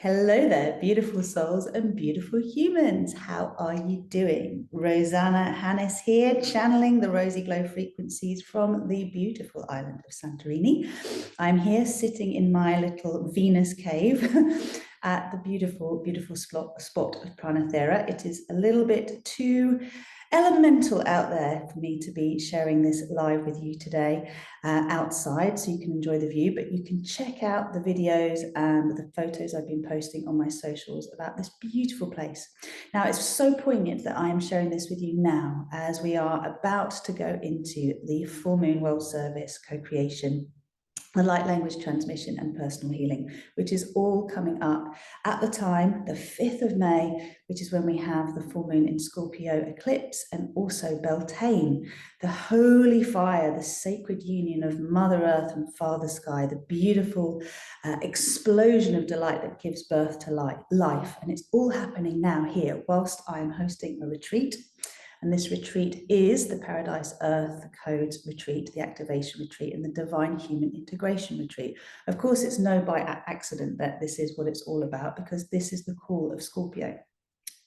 Hello there, beautiful souls and beautiful humans. How are you doing? Rosanna Hannes here, channeling the rosy glow frequencies from the beautiful island of Santorini. I'm here sitting in my little Venus cave at the beautiful, beautiful spot of Pranathera. It is a little bit too elemental out there for me to be sharing this live with you today outside, so you can enjoy the view, but you can check out the videos and the photos I've been posting on my socials about this beautiful place. Now, it's so poignant that I am sharing this with you now as we are about to go into the full moon world service co-creation, the light language transmission and personal healing, which is all coming up at the time, the 5th of May, which is when we have the full moon in Scorpio eclipse, and also Beltane, the holy fire, the sacred union of Mother Earth and Father Sky, the beautiful explosion of delight that gives birth to life. And it's all happening now here whilst I'm hosting a retreat. And this retreat is the Paradise Earth Codes Retreat, the Activation Retreat, and the Divine Human Integration Retreat. Of course, it's no by accident that this is what it's all about, because this is the call of Scorpio.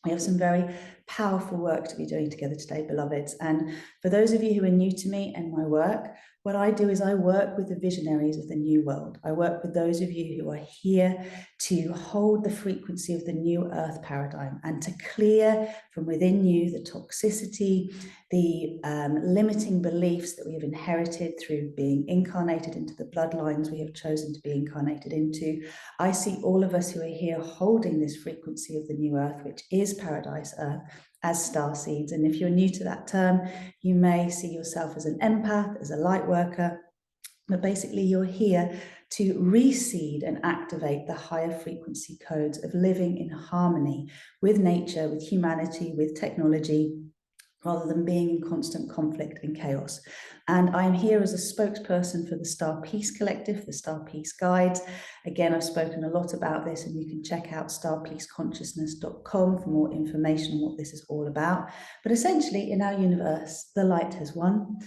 We have some very powerful work to be doing together today, beloveds. And for those of you who are new to me and my work, what I do is I work with the visionaries of the new world. I work with those of you who are here to hold the frequency of the new earth paradigm and to clear from within you the toxicity, the limiting beliefs that we have inherited through being incarnated into the bloodlines we have chosen to be incarnated into. I see all of us who are here holding this frequency of the new earth, which is Paradise Earth, as star seeds. And if you're new to that term, you may see yourself as an empath, as a light worker, but basically you're here to reseed and activate the higher frequency codes of living in harmony with nature, with humanity, with technology, rather than being in constant conflict and chaos. And I'm here as a spokesperson for the StarPeace Collective, the StarPeace Guides. Again, I've spoken a lot about this, and you can check out starpeaceconsciousness.com for more information on what this is all about. But essentially, in our universe, the light has won.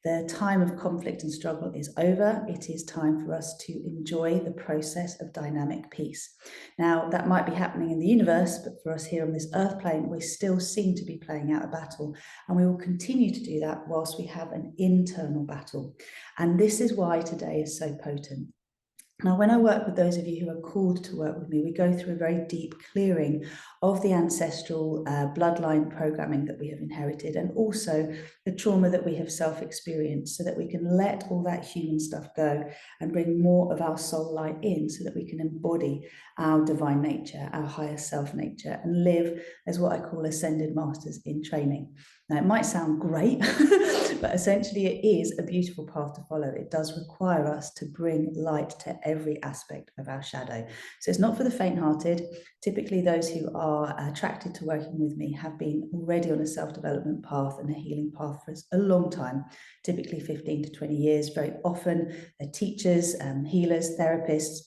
The time of conflict and struggle is over. It is time for us to enjoy the process of dynamic peace. Now, that might be happening in the universe, but for us here on this earth plane, we still seem to be playing out a battle, and we will continue to do that whilst we have an internal battle. And this is why today is so potent. Now, when I work with those of you who are called to work with me, we go through a very deep clearing of the ancestral bloodline programming that we have inherited, and also the trauma that we have self-experienced, so that we can let all that human stuff go and bring more of our soul light in, so that we can embody our divine nature, our higher self nature, and live as what I call ascended masters in training. Now, it might sound great, but essentially it is a beautiful path to follow. It does require us to bring light to every aspect of our shadow. So it's not for the faint-hearted. Typically, those who are attracted to working with me have been already on a self-development path and a healing path for a long time, typically 15 to 20 years. Very often, they're teachers, healers, therapists,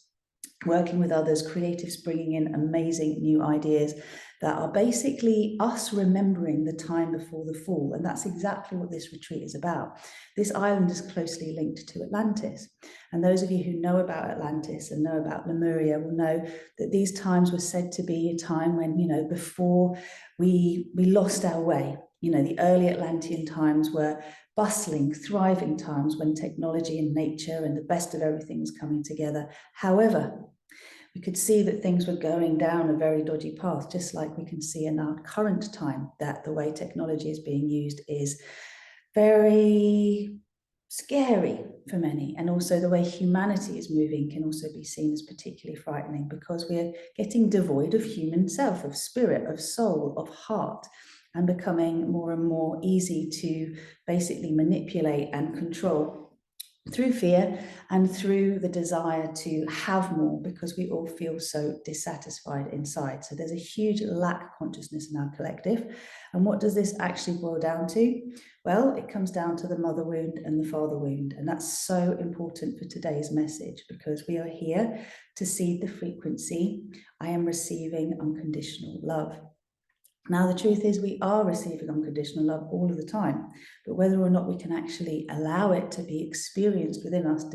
working with others, creatives, bringing in amazing new ideas that are basically us remembering the time before the fall. And that's exactly what this retreat is about. This island is closely linked to Atlantis. And those of you who know about Atlantis and know about Lemuria will know that these times were said to be a time when, before we lost our way. The early Atlantean times were bustling, thriving times when technology and nature and the best of everything was coming together. However, we could see that things were going down a very dodgy path, just like we can see in our current time, that the way technology is being used is very scary for many. And also the way humanity is moving can also be seen as particularly frightening, because we're getting devoid of human self, of spirit, of soul, of heart, and becoming more and more easy to basically manipulate and control through fear and through the desire to have more, because we all feel so dissatisfied inside. So there's a huge lack of consciousness in our collective. And what does this actually boil down to? Well, it comes down to the mother wound and the father wound. And that's so important for today's message, because we are here to seed the frequency. I am receiving unconditional love. Now, the truth is we are receiving unconditional love all of the time, but whether or not we can actually allow it to be experienced within us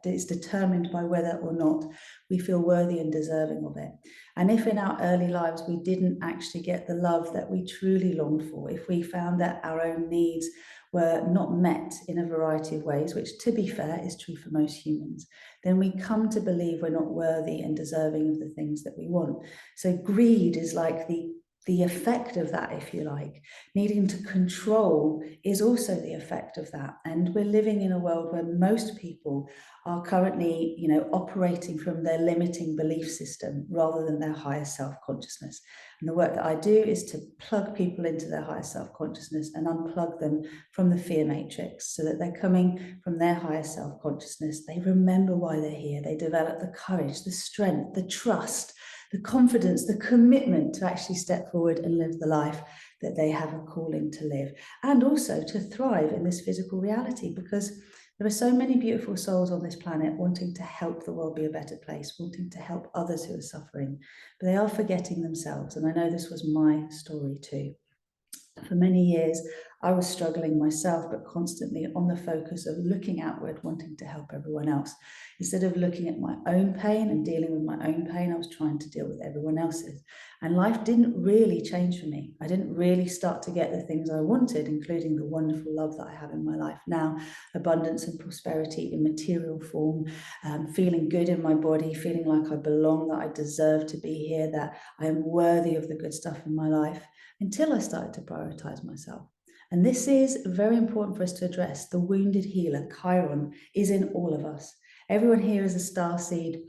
is determined by whether or not we feel worthy and deserving of it. And if in our early lives we didn't actually get the love that we truly longed for, if we found that our own needs were not met in a variety of ways, which to be fair is true for most humans, then we come to believe we're not worthy and deserving of the things that we want. So greed is like the effect of that, if you like. Needing to control is also the effect of that. And we're living in a world where most people are currently, operating from their limiting belief system rather than their higher self-consciousness. And the work that I do is to plug people into their higher self-consciousness and unplug them from the fear matrix so that they're coming from their higher self-consciousness. They remember why they're here. They develop the courage, the strength, the trust, the confidence, the commitment to actually step forward and live the life that they have a calling to live, and also to thrive in this physical reality, because there are so many beautiful souls on this planet wanting to help the world be a better place, wanting to help others who are suffering, but they are forgetting themselves. And I know this was my story too. For many years, I was struggling myself, but constantly on the focus of looking outward, wanting to help everyone else. Instead of looking at my own pain and dealing with my own pain, I was trying to deal with everyone else's. And life didn't really change for me. I didn't really start to get the things I wanted, including the wonderful love that I have in my life now, abundance and prosperity in material form, feeling good in my body, feeling like I belong, that I deserve to be here, that I am worthy of the good stuff in my life, until I started to prioritize myself. And this is very important for us to address. The wounded healer, Chiron, is in all of us. Everyone here is a star seed,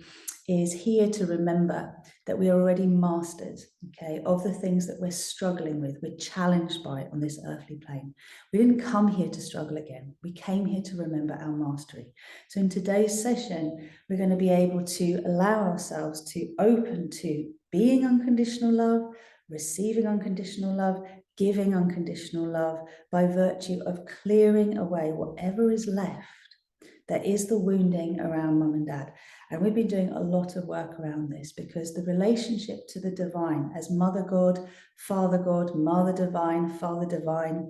is here to remember that we are already masters, okay, of the things that we're struggling with, we're challenged by on this earthly plane. We didn't come here to struggle again. We came here to remember our mastery. So in today's session, we're going to be able to allow ourselves to open to being unconditional love, receiving unconditional love, giving unconditional love, by virtue of clearing away whatever is left that is the wounding around mum and dad. And we've been doing a lot of work around this, because the relationship to the divine as Mother God, Mother Divine, Father Divine,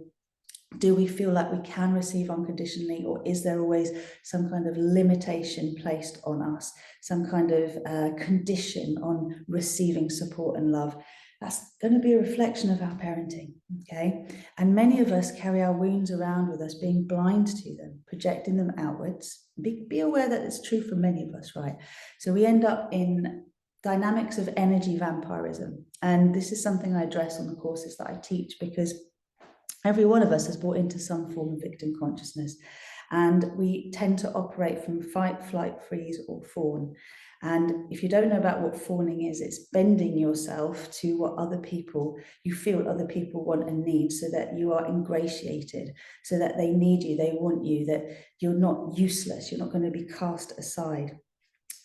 do we feel like we can receive unconditionally, or is there always some kind of limitation placed on us, some kind of condition on receiving support and love? That's going to be a reflection of our parenting, okay? And many of us carry our wounds around with us, being blind to them, projecting them outwards. Be aware that it's true for many of us, right? So we end up in dynamics of energy vampirism. And this is something I address on the courses that I teach, because every one of us has bought into some form of victim consciousness, and we tend to operate from fight, flight, freeze, or fawn. And if you don't know about what fawning is, it's bending yourself to what you feel other people want and need, so that you are ingratiated, so that they need you, they want you, that you're not useless, you're not going to be cast aside.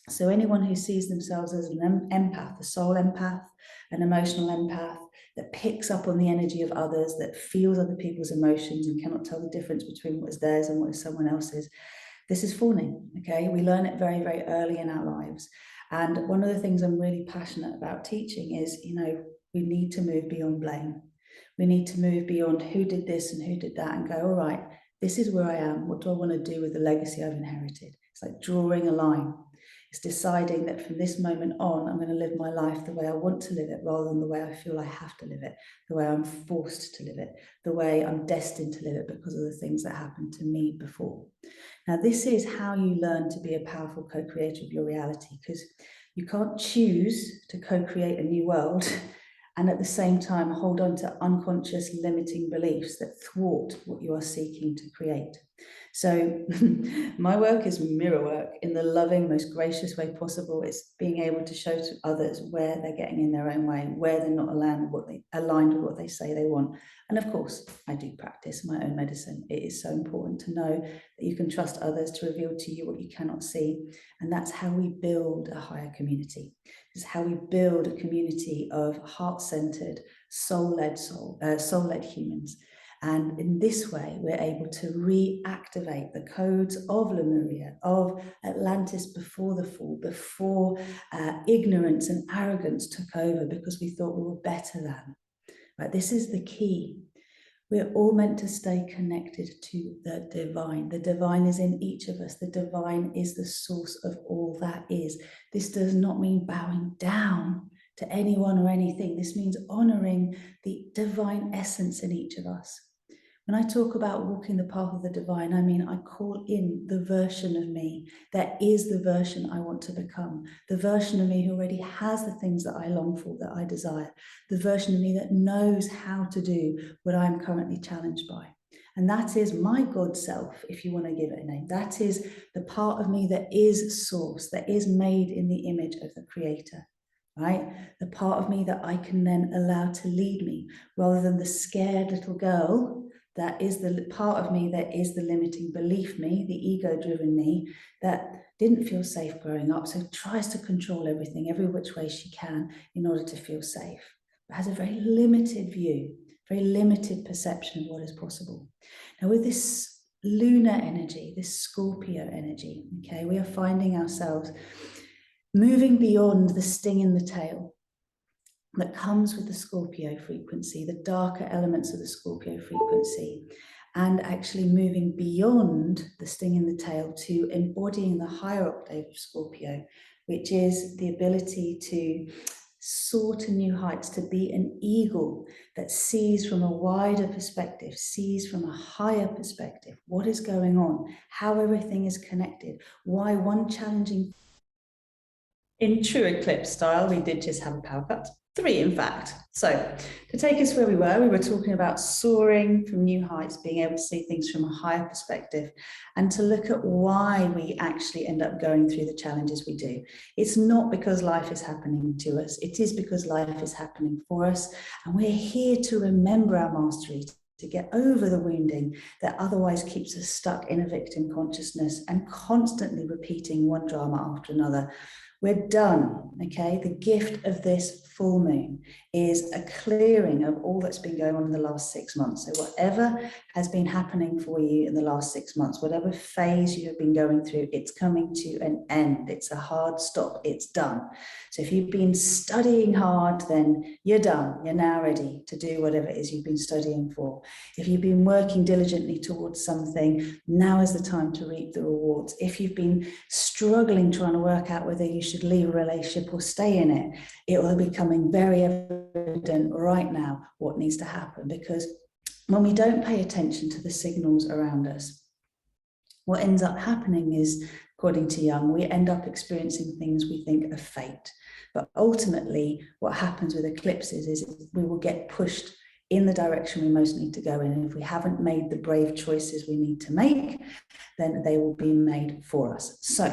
So anyone who sees themselves as an empath, a soul empath, an emotional empath, that picks up on the energy of others, that feels other people's emotions and cannot tell the difference between what is theirs and what is someone else's, this is fawning, okay? We learn it very, very early in our lives. And one of the things I'm really passionate about teaching is, we need to move beyond blame. We need to move beyond who did this and who did that, and go, all right, this is where I am. What do I want to do with the legacy I've inherited? It's like drawing a line. It's deciding that from this moment on, I'm going to live my life the way I want to live it, rather than the way I feel I have to live it, the way I'm forced to live it, the way I'm destined to live it because of the things that happened to me before. Now, this is how you learn to be a powerful co-creator of your reality, because you can't choose to co-create a new world and at the same time hold on to unconscious limiting beliefs that thwart what you are seeking to create. So my work is mirror work in the loving, most gracious way possible. It's being able to show to others where they're getting in their own way, where they're not aligned with what they say they want. And of course, I do practice my own medicine. It is so important to know that you can trust others to reveal to you what you cannot see. And that's how we build a higher community. This is how we build a community of heart-centered, soul-led humans. And in this way, we're able to reactivate the codes of Lemuria, of Atlantis before the fall, before ignorance and arrogance took over because we thought we were better than. Right? This is the key. We're all meant to stay connected to the divine. The divine is in each of us. The divine is the source of all that is. This does not mean bowing down to anyone or anything. This means honoring the divine essence in each of us. When I talk about walking the path of the divine, I mean I call in the version of me that is the version I want to become, the version of me who already has the things that I long for, that I desire, the version of me that knows how to do what I'm currently challenged by. And that is my God self, if you want to give it a name. That is the part of me that is source, that is made in the image of the Creator. Right? The part of me that I can then allow to lead me, rather than the scared little girl. That is the part of me that is the limiting belief me, the ego-driven me, that didn't feel safe growing up, so tries to control everything every which way she can in order to feel safe, but has a very limited view, very limited perception of what is possible. Now with this lunar energy, this Scorpio energy, okay, we are finding ourselves moving beyond the sting in the tail that comes with the Scorpio frequency, the darker elements of the Scorpio frequency, and actually moving beyond the sting in the tail to embodying the higher octave of Scorpio, which is the ability to soar to new heights, to be an eagle that sees from a wider perspective, sees from a higher perspective what is going on, how everything is connected, why one challenging. In true eclipse style, we did just have a power cut. 3, in fact. So to take us where we were talking about soaring from new heights, being able to see things from a higher perspective, and to look at why we actually end up going through the challenges we do. It's not because life is happening to us. It is because life is happening for us. And we're here to remember our mastery, to get over the wounding that otherwise keeps us stuck in a victim consciousness and constantly repeating one drama after another. We're done, okay? The gift of this full moon is a clearing of all that's been going on in the last 6 months. So whatever has been happening for you in the last 6 months, whatever phase you have been going through, it's coming to an end. It's a hard stop. It's done. So if you've been studying hard, then you're done. You're now ready to do whatever it is you've been studying for. If you've been working diligently towards something, now is the time to reap the rewards. If you've been struggling trying to work out whether you should leave a relationship or stay in it, it will be becoming very evident right now what needs to happen. Because when we don't pay attention to the signals around us, what ends up happening is, according to Jung, we end up experiencing things we think are fate. But ultimately, what happens with eclipses is we will get pushed in the direction we most need to go in. And if we haven't made the brave choices we need to make, then they will be made for us. So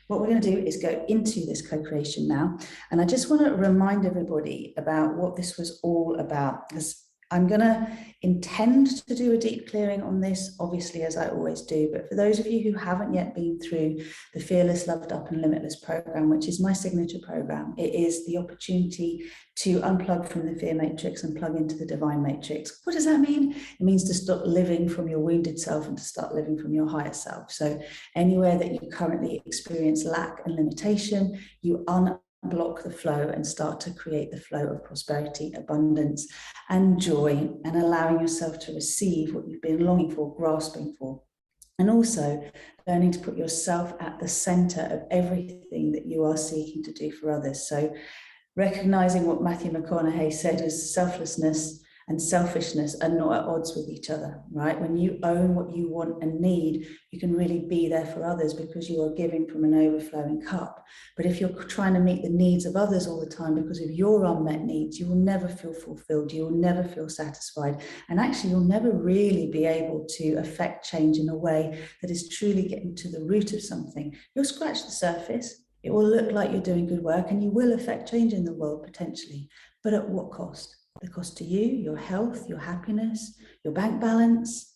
what we're going to do is go into this co-creation now. And I just want to remind everybody about what this was all about, because I'm going to intend to do a deep clearing on this, obviously, as I always do. But for those of you who haven't yet been through the Fearless, Loved Up and Limitless program, which is my signature program, it is the opportunity to unplug from the fear matrix and plug into the divine matrix. What does that mean? It means to stop living from your wounded self and to start living from your higher self. So anywhere that you currently experience lack and limitation, you unblock the flow and start to create the flow of prosperity, abundance, and joy, and allowing yourself to receive what you've been longing for, grasping for. And also learning to put yourself at the center of everything that you are seeking to do for others. So recognizing what Matthew McConaughey said is selflessness and selfishness are not at odds with each other, right? When you own what you want and need, you can really be there for others because you are giving from an overflowing cup. But if you're trying to meet the needs of others all the time because of your unmet needs, you will never feel fulfilled, you will never feel satisfied, and actually you'll never really be able to affect change in a way that is truly getting to the root of something. You'll scratch the surface, it will look like you're doing good work, and you will affect change in the world potentially, but at what cost? The cost to you, your health, your happiness, your bank balance.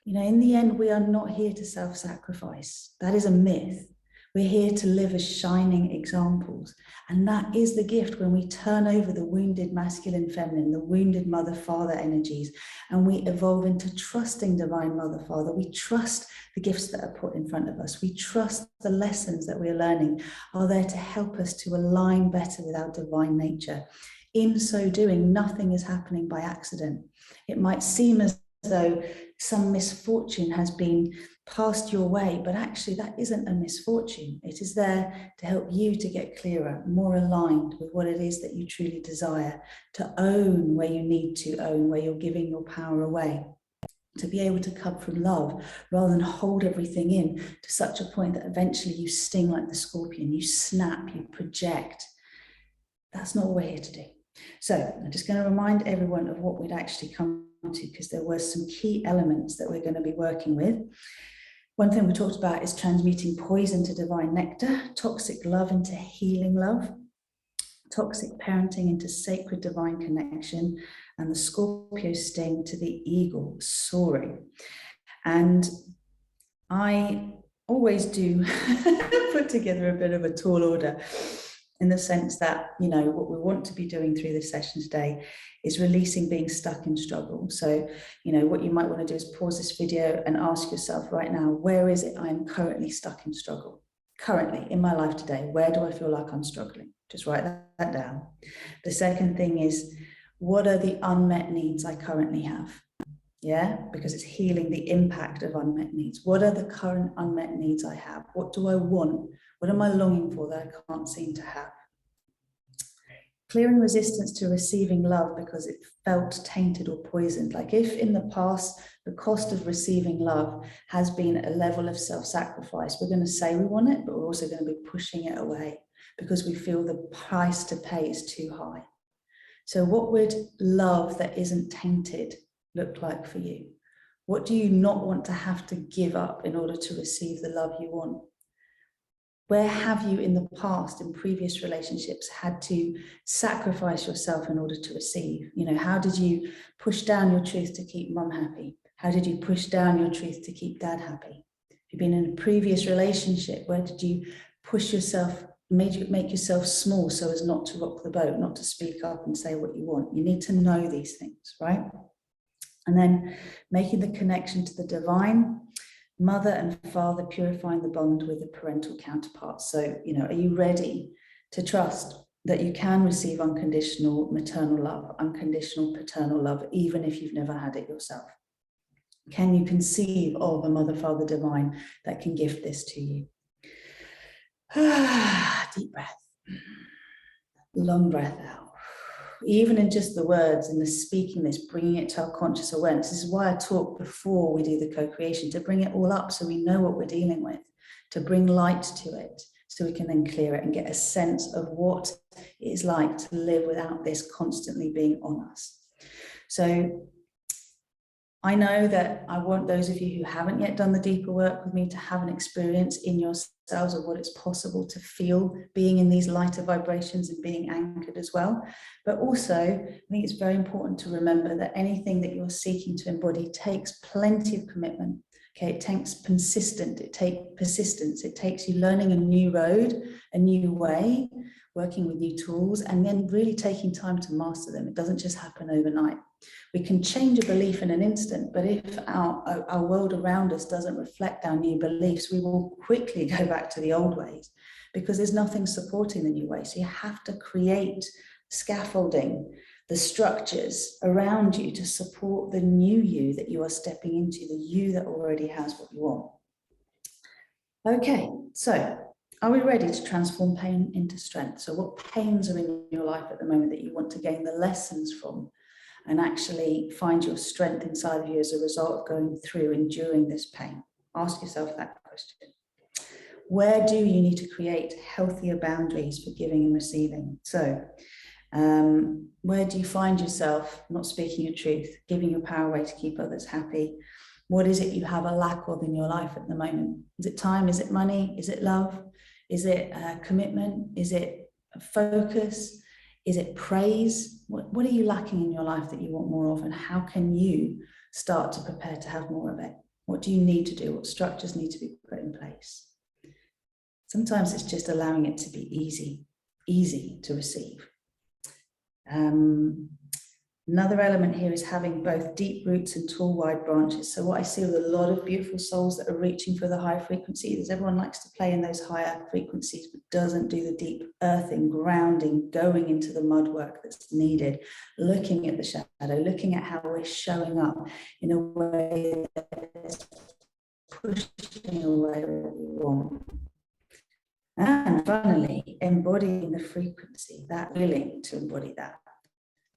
You know, in the end, we are not here to self-sacrifice. That is a myth. We're here to live as shining examples. And that is the gift when we turn over the wounded masculine, feminine, the wounded mother, father energies, and we evolve into trusting divine mother, father. We trust the gifts that are put in front of us. We trust the lessons that we're learning are there to help us to align better with our divine nature. In so doing, nothing is happening by accident. It might seem as though some misfortune has been passed your way, but actually that isn't a misfortune. It is there to help you to get clearer, more aligned with what it is that you truly desire, to own where you need to own, where you're giving your power away, to be able to come from love rather than hold everything in to such a point that eventually you sting like the scorpion, you snap, you project. That's not what we're here to do. So I'm just going to remind everyone of what we'd actually come to, because there were some key elements that we're going to be working with. One thing we talked about is transmuting poison to divine nectar, toxic love into healing love, toxic parenting into sacred divine connection, and the Scorpio sting to the eagle soaring. And I always do put together a bit of a tall order, in the sense that, you know, what we want to be doing through this session today is releasing being stuck in struggle. So, you know, what you might want to do is pause this video and ask yourself right now, where is it I'm currently stuck in struggle? Currently in my life today, where do I feel like I'm struggling? Just write that down. The second thing is, what are the unmet needs I currently have? Yeah, because it's healing the impact of unmet needs. What are the current unmet needs I have? What do I want? What am I longing for that I can't seem to have? Clearing resistance to receiving love because it felt tainted or poisoned. Like if in the past, the cost of receiving love has been a level of self-sacrifice, we're going to say we want it, but we're also going to be pushing it away because we feel the price to pay is too high. So what would love that isn't tainted look like for you? What do you not want to have to give up in order to receive the love you want? Where have you in the past, in previous relationships, had to sacrifice yourself in order to receive? You know, how did you push down your truth to keep mum happy? How did you push down your truth to keep dad happy? If you've been in a previous relationship, where did you push yourself, make yourself small so as not to rock the boat, not to speak up and say what you want? You need to know these things, right? And then making the connection to the divine, mother and father, purifying the bond with the parental counterparts. So, you know, are you ready to trust that you can receive unconditional maternal love, unconditional paternal love, even if you've never had it yourself? Can you conceive of a mother, father, divine that can gift this to you? Deep breath. Long breath out. Even in just the words and the speaking this, bringing it to our conscious awareness. This is why I talk before we do the co-creation, to bring it all up so we know what we're dealing with, to bring light to it so we can then clear it and get a sense of what it is like to live without this constantly being on us. So I know that I want those of you who haven't yet done the deeper work with me to have an experience in yourselves of what it's possible to feel being in these lighter vibrations and being anchored as well. But also, I think it's very important to remember that anything that you're seeking to embody takes plenty of commitment. Okay, it takes persistence, it takes you learning a new road, a new way, working with new tools, and then really taking time to master them. It doesn't just happen overnight. We can change a belief in an instant, but if our world around us doesn't reflect our new beliefs, we will quickly go back to the old ways because there's nothing supporting the new way. So you have to create scaffolding, the structures around you to support the new you that you are stepping into, the you that already has what you want. Okay, so are we ready to transform pain into strength? So what pains are in your life at the moment that you want to gain the lessons from and actually find your strength inside of you as a result of going through, enduring this pain? Ask yourself that question. Where do you need to create healthier boundaries for giving and receiving? So where do you find yourself not speaking your truth, giving your power away to keep others happy? What is it you have a lack of in your life at the moment? Is it time? Is it money? Is it love? Is it commitment? Is it focus? Is it praise? What are you lacking in your life that you want more of? And how can you start to prepare to have more of it? What do you need to do? What structures need to be put in place? Sometimes it's just allowing it to be easy to receive. Another element here is having both deep roots and tall, wide branches. So what I see with a lot of beautiful souls that are reaching for the high frequencies is everyone likes to play in those higher frequencies, but doesn't do the deep earthing, grounding, going into the mud work that's needed, looking at the shadow, looking at how we're showing up in a way that's pushing away what we want. And finally, embodying the frequency, that willing to embody that.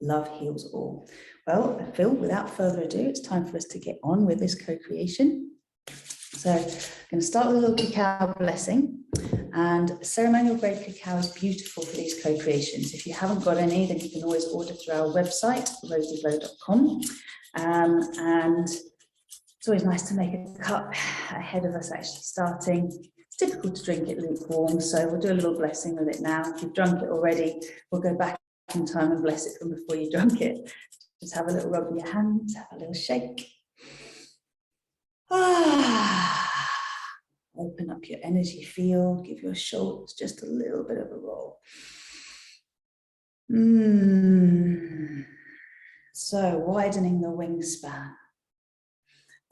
Love heals all. Well, Phil, without further ado, it's time for us to get on with this co-creation. So I'm going to start with a little cacao blessing. And ceremonial grade cacao is beautiful for these co-creations. If you haven't got any, then you can always order through our website, rosyglow.com. And it's always nice to make a cup ahead of us actually starting. It's difficult to drink it lukewarm, so we'll do a little blessing with it now. If you've drunk it already, we'll go back in time and bless it from before you drunk it. Just have a little rub in your hands, have a little shake. Open up your energy field, give your shoulders just a little bit of a roll. So widening the wingspan,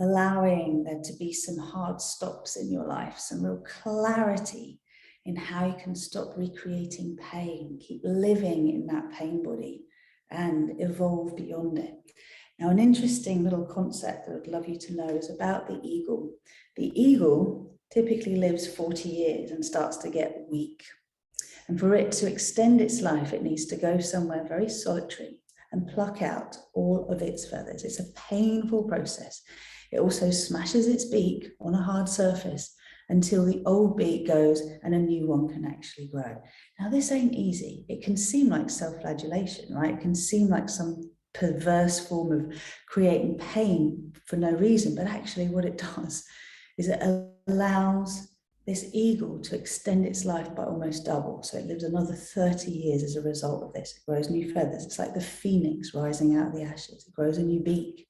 allowing there to be some hard stops in your life, some real clarity in how you can stop recreating pain, keep living in that pain body and evolve beyond it. Now, an interesting little concept that I'd love you to know is about the eagle. The eagle typically lives 40 years and starts to get weak. And for it to extend its life, it needs to go somewhere very solitary and pluck out all of its feathers. It's a painful process. It also smashes its beak on a hard surface until the old beak goes and a new one can actually grow. Now, this ain't easy. It can seem like self-flagellation, right? It can seem like some perverse form of creating pain for no reason, but actually what it does is it allows this eagle to extend its life by almost double. So it lives another 30 years as a result of this. It grows new feathers. It's like the phoenix rising out of the ashes. It grows a new beak,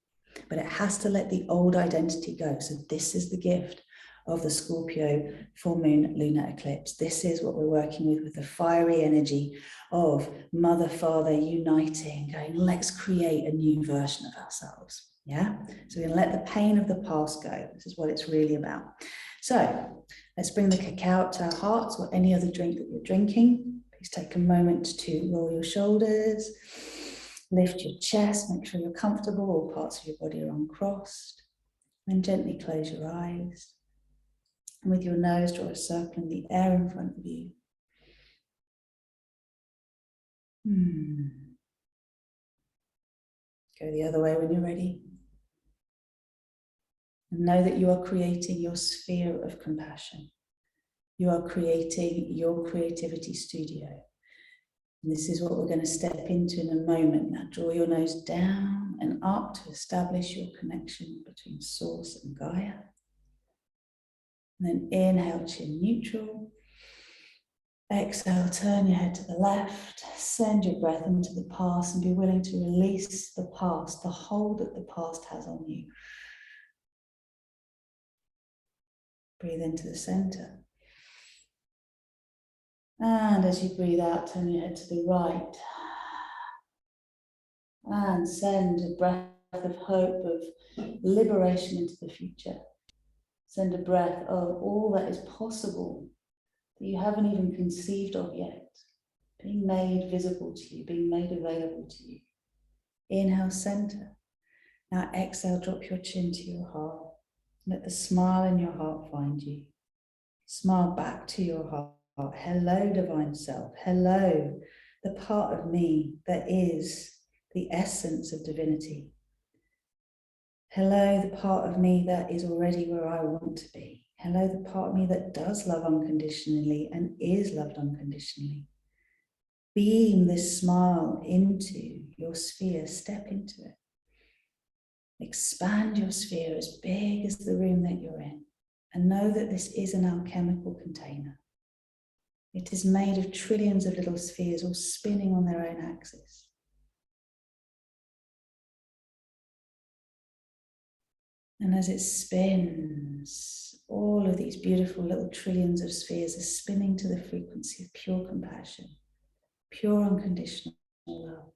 but it has to let the old identity go. So this is the gift of the Scorpio full moon lunar eclipse. This is what we're working with the fiery energy of mother, father uniting, going, let's create a new version of ourselves. Yeah. So we're going to let the pain of the past go. This is what it's really about. So let's bring the cacao to our hearts, or any other drink that you're drinking. Please take a moment to roll your shoulders, lift your chest, make sure you're comfortable, all parts of your body are uncrossed. Then gently close your eyes. And with your nose, draw a circle in the air in front of you. Go the other way when you're ready. And know that you are creating your sphere of compassion. You are creating your creativity studio. And this is what we're going to step into in a moment. Now draw your nose down and up to establish your connection between Source and Gaia. And then inhale, chin neutral. Exhale, turn your head to the left. Send your breath into the past and be willing to release the past, the hold that the past has on you. Breathe into the center. And as you breathe out, turn your head to the right. And send a breath of hope, of liberation into the future. Send a breath of all that is possible that you haven't even conceived of yet, being made visible to you, being made available to you. Inhale, center. Now exhale, drop your chin to your heart. Let the smile in your heart find you. Smile back to your heart. Hello, divine self. Hello, the part of me that is the essence of divinity. Hello, the part of me that is already where I want to be. Hello, the part of me that does love unconditionally and is loved unconditionally. Beam this smile into your sphere. Step into it. Expand your sphere as big as the room that you're in. And know that this is an alchemical container. It is made of trillions of little spheres all spinning on their own axis. And as it spins, all of these beautiful little trillions of spheres are spinning to the frequency of pure compassion, pure unconditional love,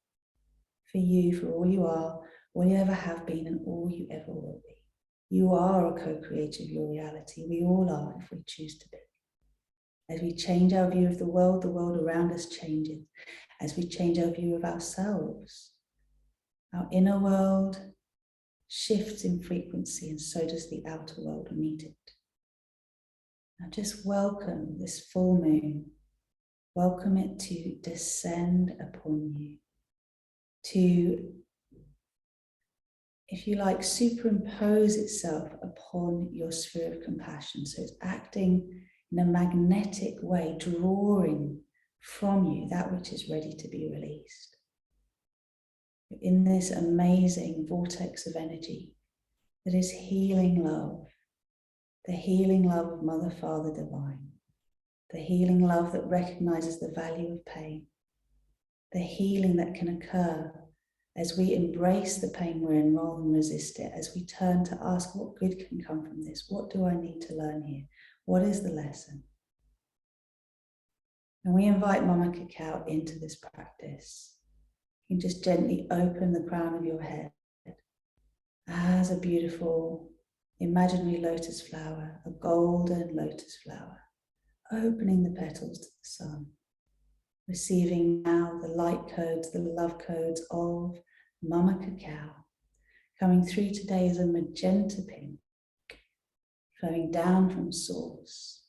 for you, for all you are, all you ever have been, and all you ever will be. You are a co-creator of your reality. We all are, if we choose to be. As we change our view of the world around us changes. As we change our view of ourselves, our inner world shifts in frequency, and so does the outer world meet it. Now just welcome this full moon. Welcome it to descend upon you, to, if you like, superimpose itself upon your sphere of compassion. So it's acting in a magnetic way, drawing from you that which is ready to be released. You're in this amazing vortex of energy that is healing love, the healing love of Mother, Father, Divine, the healing love that recognizes the value of pain, the healing that can occur as we embrace the pain we're in rather than resist it, as we turn to ask, what good can come from this? What do I need to learn here? What is the lesson? And we invite Mama Cacao into this practice. You can just gently open the crown of your head as a beautiful imaginary lotus flower, a golden lotus flower, opening the petals to the sun, receiving now the light codes, the love codes of Mama Cacao. Coming through today as a magenta pink, flowing down from source,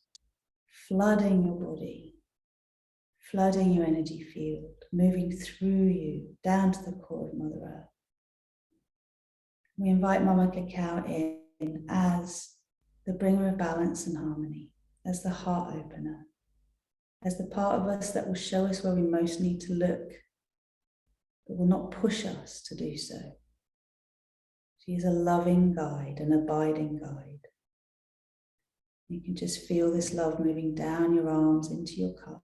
flooding your body, flooding your energy field, moving through you down to the core of Mother Earth. We invite Mama Cacao in as the bringer of balance and harmony, as the heart opener, as the part of us that will show us where we most need to look, but will not push us to do so. She is a loving guide, an abiding guide. You can just feel this love moving down your arms into your cup,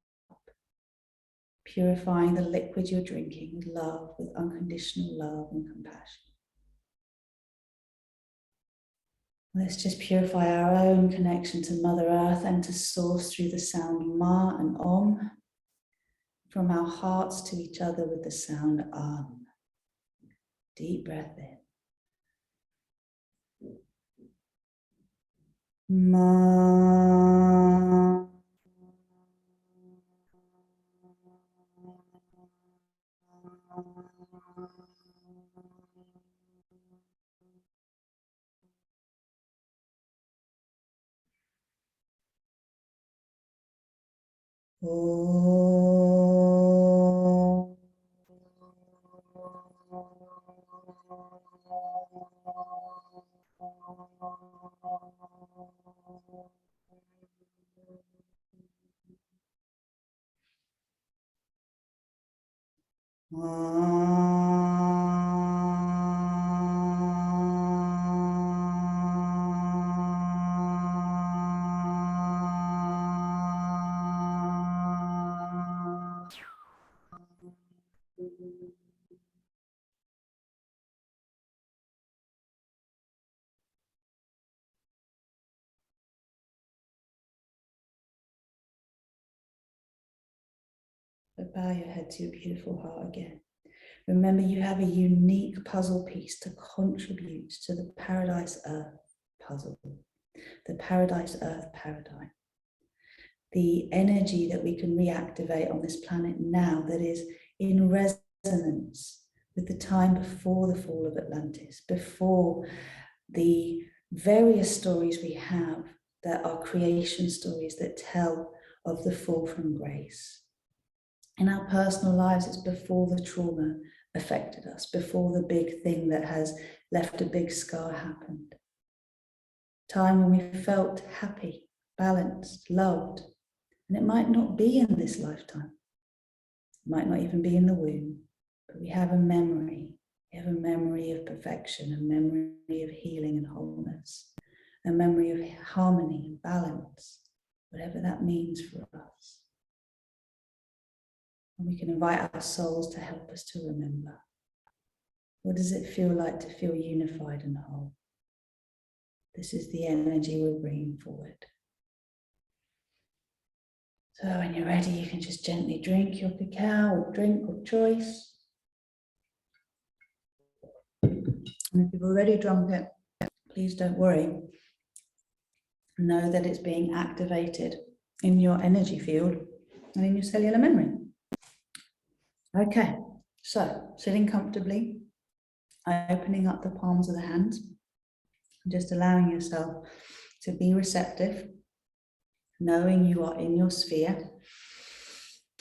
purifying the liquid you're drinking with love, with unconditional love and compassion. Let's just purify our own connection to Mother Earth and to Source through the sound Ma and Om, from our hearts to each other with the sound Am. Deep breath in. Ma. Oh. But bow your head to your beautiful heart again. Remember, you have a unique puzzle piece to contribute to the Paradise Earth puzzle, the Paradise Earth paradigm. The energy that we can reactivate on this planet now that is in resonance with the time before the fall of Atlantis, before the various stories we have that are creation stories that tell of the fall from grace. In our personal lives, it's before the trauma affected us, before the big thing that has left a big scar happened. Time when we felt happy, balanced, loved. And it might not be in this lifetime. It might not even be in the womb. But we have a memory. We have a memory of perfection, a memory of healing and wholeness, a memory of harmony and balance, whatever that means for us. And we can invite our souls to help us to remember. What does it feel like to feel unified and whole? This is the energy we're bringing forward. So when you're ready, you can just gently drink your cacao or drink of choice. And if you've already drunk it, please don't worry. Know that it's being activated in your energy field and in your cellular memory. Okay, so sitting comfortably, opening up the palms of the hands, just allowing yourself to be receptive, knowing you are in your sphere,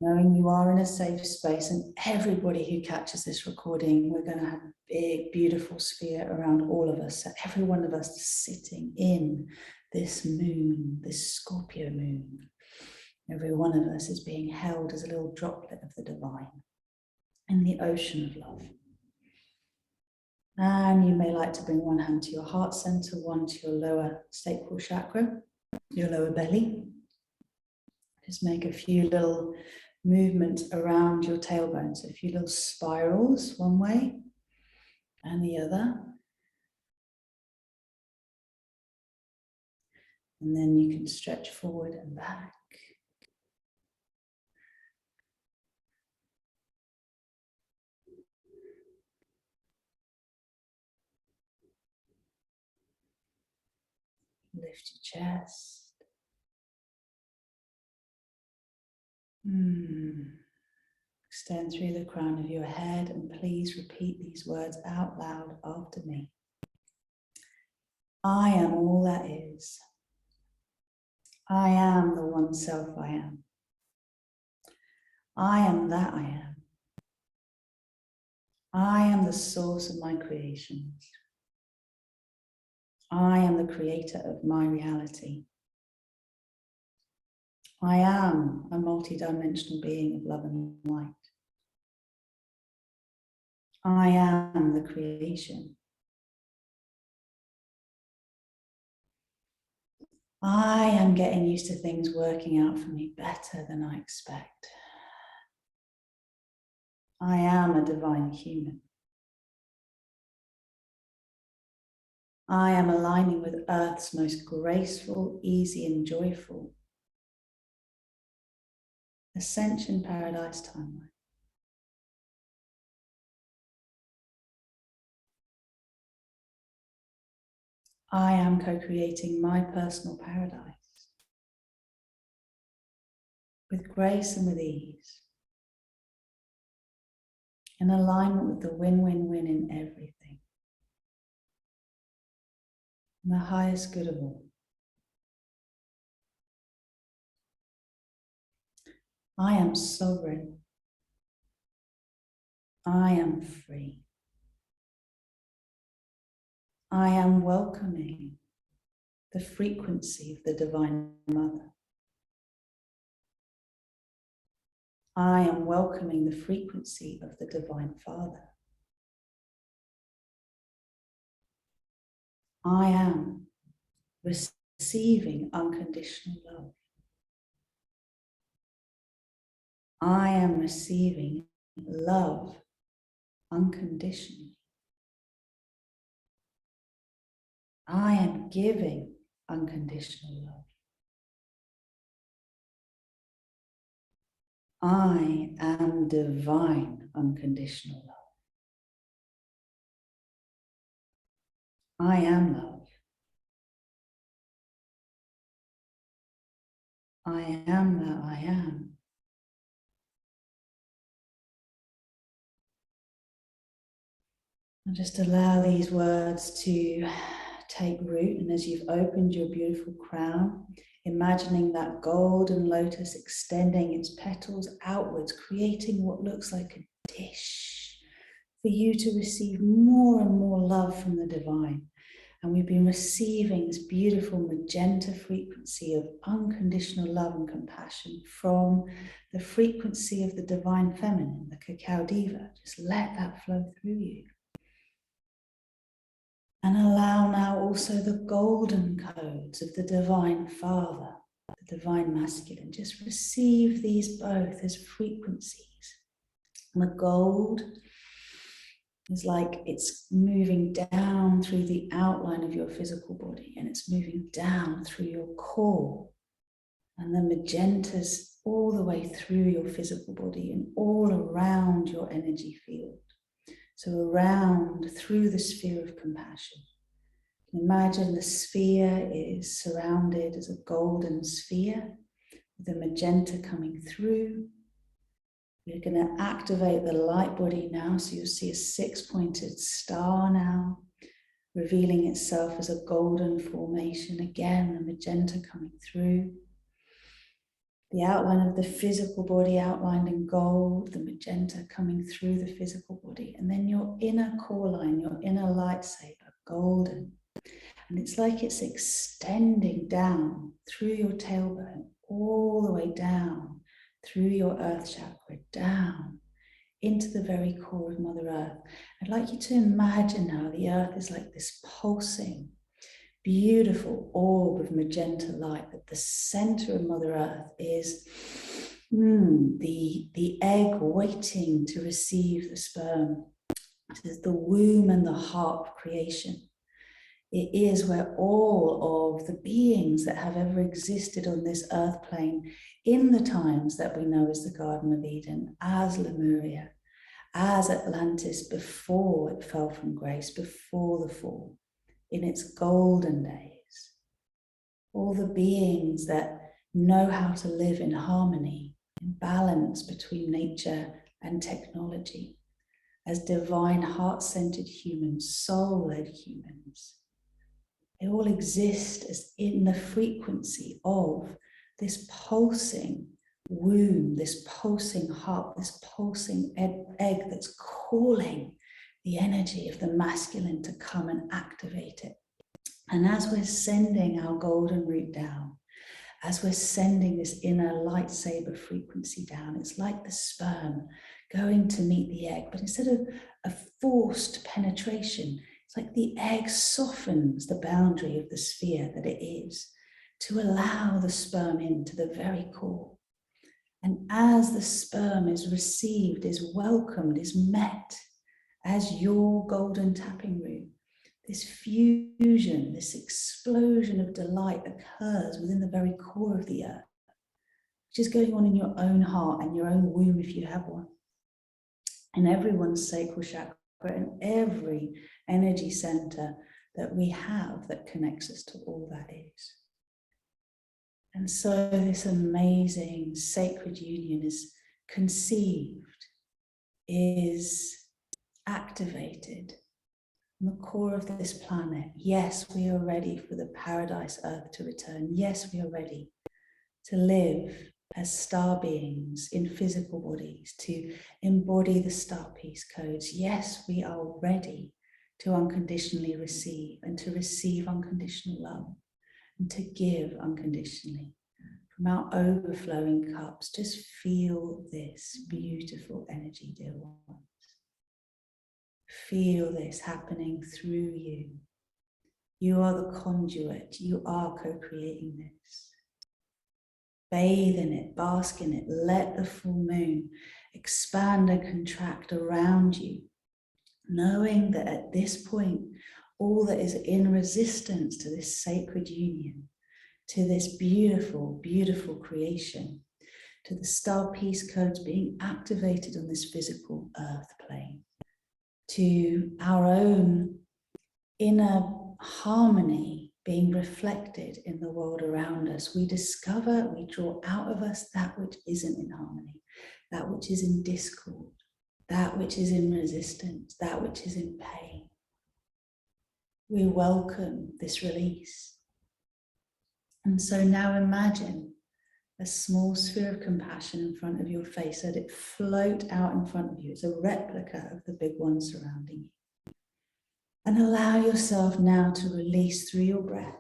knowing you are in a safe space, and everybody who catches this recording, we're going to have a big, beautiful sphere around all of us. So every one of us is sitting in this moon, this Scorpio moon. Every one of us is being held as a little droplet of the divine in the ocean of love. And you may like to bring one hand to your heart center, one to your lower sacral chakra, your lower belly. Just make a few little movements around your tailbone. So a few little spirals one way and the other. And then you can stretch forward and back. Lift your chest. Extend through the crown of your head, and please repeat these words out loud after me. I am all that is. I am the one self I am. I am that I am. I am the source of my creations. I am the creator of my reality. I am a multidimensional being of love and light. I am the creation. I am getting used to things working out for me better than I expect. I am a divine human. I am aligning with Earth's most graceful, easy, and joyful Ascension Paradise timeline. I am co-creating my personal paradise with grace and with ease, in alignment with the win-win-win in everything, and the highest good of all. I am sovereign. I am free. I am welcoming the frequency of the Divine Mother. I am welcoming the frequency of the Divine Father. I am receiving unconditional love. I am receiving love unconditionally. I am giving unconditional love. I am divine unconditional love. I am love. I am that I am. And just allow these words to take root, and as you've opened your beautiful crown, imagining that golden lotus extending its petals outwards, creating what looks like a dish for you to receive more and more love from the divine. And we've been receiving this beautiful magenta frequency of unconditional love and compassion from the frequency of the divine feminine, the cacao diva. Just let that flow through you. And allow now also the golden codes of the divine father, the divine masculine. Just receive these both as frequencies. And the gold is like it's moving down through the outline of your physical body, and it's moving down through your core. And the magentas all the way through your physical body and all around your energy field. So around, through the sphere of compassion. Imagine the sphere is surrounded as a golden sphere with a magenta coming through. We're going to activate the light body now. So you'll see a 6-pointed star now, revealing itself as a golden formation. Again, the magenta coming through. The outline of the physical body outlined in gold, the magenta coming through the physical body. And then your inner core line, your inner lightsaber, golden. And it's like it's extending down through your tailbone, all the way down through your earth chakra, down into the very core of Mother Earth. I'd like you to imagine now the earth is like this pulsing, beautiful orb of magenta light. At the center of Mother Earth is the egg waiting to receive the sperm. It is the womb and the heart of creation. It is where all of the beings that have ever existed on this earth plane in the times that we know as the Garden of Eden, as Lemuria, as Atlantis before it fell from grace, before the fall, in its golden days. All the beings that know how to live in harmony, in balance between nature and technology, as divine heart-centered humans, soul-led humans. They all exist as in the frequency of this pulsing womb, this pulsing heart, this pulsing egg that's calling the energy of the masculine to come and activate it. And as we're sending our golden root down, as we're sending this inner lightsaber frequency down, it's like the sperm going to meet the egg, but instead of a forced penetration, it's like the egg softens the boundary of the sphere that it is to allow the sperm into the very core. And as the sperm is received, is welcomed, is met as your golden tapping root, this fusion, this explosion of delight occurs within the very core of the earth, which is going on in your own heart and your own womb if you have one, in everyone's sacral chakra and every energy center that we have that connects us to all that is. And so this amazing sacred union is conceived, is activated on the core of this planet. Yes, we are ready for the paradise earth to return. Yes, we are ready to live as star beings in physical bodies, to embody the StarPeace codes. Yes, we are ready to unconditionally receive and to receive unconditional love and to give unconditionally. From our overflowing cups, just feel this beautiful energy, dear ones. Feel this happening through you. You are the conduit. You are co-creating this. Bathe in it, bask in it. Let the full moon expand and contract around you, knowing that at this point, all that is in resistance to this sacred union, to this beautiful, beautiful creation, to the StarPeace codes being activated on this physical earth plane, to our own inner harmony being reflected in the world around us, we discover, we draw out of us that which isn't in harmony, that which is in discord, that which is in resistance, that which is in pain. We welcome this release. And so now imagine a small sphere of compassion in front of your face. Let it float out in front of you. It's a replica of the big one surrounding you. And allow yourself now to release through your breath